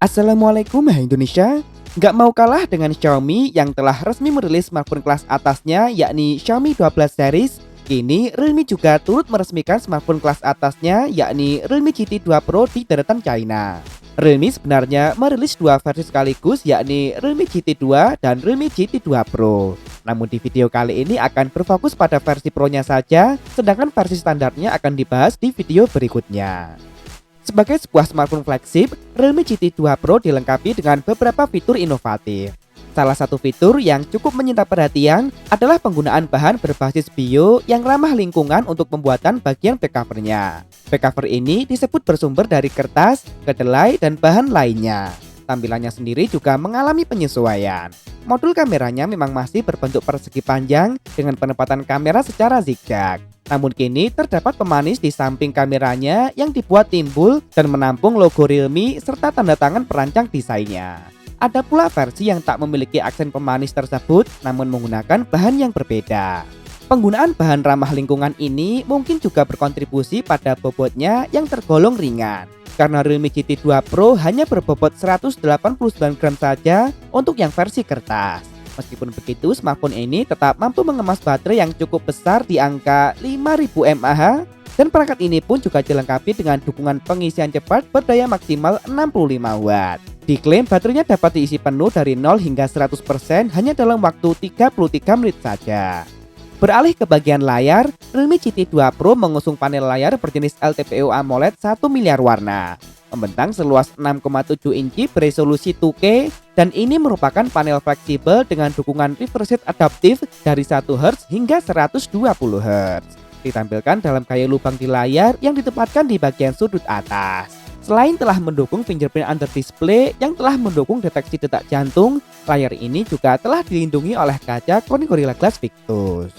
Assalamualaikum hai Indonesia. Nggak mau kalah dengan Xiaomi yang telah resmi merilis smartphone kelas atasnya yakni Xiaomi 12 series. Kini Realme juga turut meresmikan smartphone kelas atasnya yakni Realme GT 2 Pro di daratan China. Realme sebenarnya merilis dua versi sekaligus yakni Realme GT 2 dan Realme GT 2 Pro. Namun di video kali ini akan berfokus pada versi Pro-nya saja, sedangkan versi standarnya akan dibahas di video berikutnya. Sebagai sebuah smartphone flagship, Realme GT 2 Pro dilengkapi dengan beberapa fitur inovatif. Salah satu fitur yang cukup menyita perhatian adalah penggunaan bahan berbasis bio yang ramah lingkungan untuk pembuatan bagian back cover-nya. Back cover ini disebut bersumber dari kertas, kedelai, dan bahan lainnya. Tampilannya sendiri juga mengalami penyesuaian. Modul kameranya memang masih berbentuk persegi panjang dengan penempatan kamera secara zigzag. Namun kini terdapat pemanis di samping kameranya yang dibuat timbul dan menampung logo Realme serta tanda tangan perancang desainnya. Ada pula versi yang tak memiliki aksen pemanis tersebut namun menggunakan bahan yang berbeda. Penggunaan bahan ramah lingkungan ini mungkin juga berkontribusi pada bobotnya yang tergolong ringan. Karena Realme GT 2 Pro hanya berbobot 189 gram saja untuk yang versi kertas. Meskipun begitu, smartphone ini tetap mampu mengemas baterai yang cukup besar di angka 5000 mAh dan perangkat ini pun juga dilengkapi dengan dukungan pengisian cepat berdaya maksimal 65 watt. Diklaim baterainya dapat diisi penuh dari 0 hingga 100% hanya dalam waktu 33 menit saja. Beralih ke bagian layar, Realme GT 2 Pro mengusung panel layar berjenis LTPO AMOLED 1 miliar warna. Membentang seluas 6,7 inci beresolusi 2K dan ini merupakan panel fleksibel dengan dukungan refresh rate adaptif dari 1 Hz hingga 120 Hz. Ditampilkan dalam gaya lubang di layar yang ditempatkan di bagian sudut atas. Selain telah mendukung fingerprint under display yang telah mendukung deteksi detak jantung, layar ini juga telah dilindungi oleh kaca Corning Gorilla Glass Victus.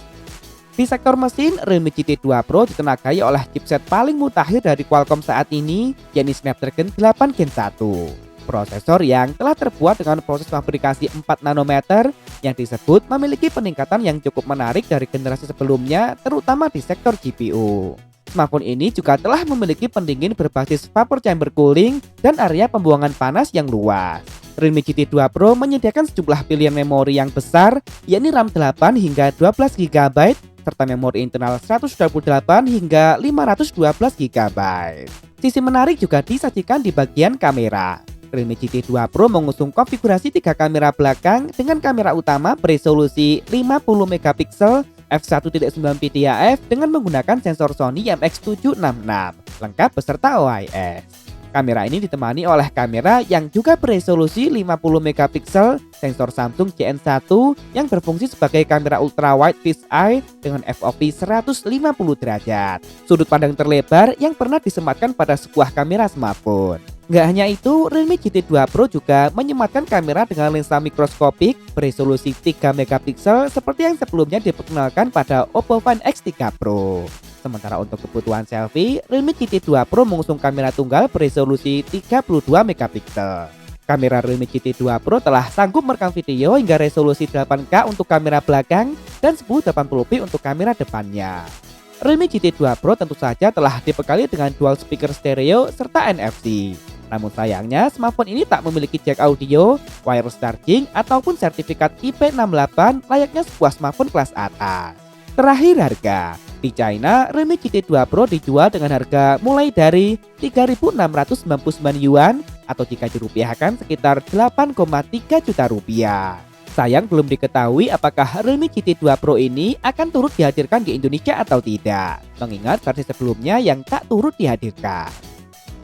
Di sektor mesin, Realme GT 2 Pro ditenagai oleh chipset paling mutakhir dari Qualcomm saat ini, yakni Snapdragon 8 Gen 1. Prosesor yang telah terbuat dengan proses fabrikasi 4 nanometer yang disebut memiliki peningkatan yang cukup menarik dari generasi sebelumnya, terutama di sektor GPU. Smartphone ini juga telah memiliki pendingin berbasis vapor chamber cooling dan area pembuangan panas yang luas. Realme GT 2 Pro menyediakan sejumlah pilihan memori yang besar, yakni RAM 8 hingga 12 GB, serta memori internal 128 hingga 512 GB. Sisi menarik juga disajikan di bagian kamera. Realme GT 2 Pro mengusung konfigurasi 3 kamera belakang dengan kamera utama beresolusi 50 megapiksel f1.9 PDAF dengan menggunakan sensor Sony IMX766 lengkap beserta OIS. Kamera ini ditemani oleh kamera yang juga beresolusi 50 megapiksel sensor Samsung JN1 yang berfungsi sebagai kamera ultra wide fisheye dengan FOV 150 derajat. Sudut pandang terlebar yang pernah disematkan pada sebuah kamera smartphone. Nggak hanya itu, Realme GT 2 Pro juga menyematkan kamera dengan lensa mikroskopik beresolusi 3 megapiksel seperti yang sebelumnya diperkenalkan pada Oppo Find X3 Pro. Sementara untuk kebutuhan selfie, Realme GT 2 Pro mengusung kamera tunggal beresolusi 32 megapiksel. Kamera Realme GT 2 Pro telah sanggup merekam video hingga resolusi 8K untuk kamera belakang dan 1080p untuk kamera depannya. Realme GT 2 Pro tentu saja telah dibekali dengan dual speaker stereo serta NFC. Namun sayangnya smartphone ini tak memiliki jack audio, wireless charging, ataupun sertifikat IP68 layaknya sebuah smartphone kelas atas. Terakhir harga. Di China, Realme GT 2 Pro dijual dengan harga mulai dari 3.699 yuan atau jika dirupiahkan sekitar 8,3 juta rupiah. Sayang belum diketahui apakah Realme GT 2 Pro ini akan turut dihadirkan di Indonesia atau tidak, mengingat versi sebelumnya yang tak turut dihadirkan.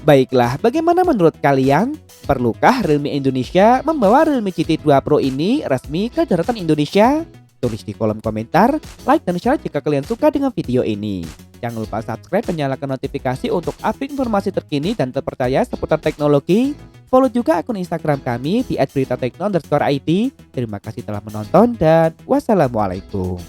Baiklah, bagaimana menurut kalian? Perlukah Realme Indonesia membawa Realme GT 2 Pro ini resmi ke daratan Indonesia? Tulis di kolom komentar, like dan share jika kalian suka dengan video ini. Jangan lupa subscribe dan nyalakan notifikasi untuk update informasi terkini dan terpercaya seputar teknologi. Follow juga akun Instagram kami di @beritatekno_id. Terima kasih telah menonton dan wassalamualaikum.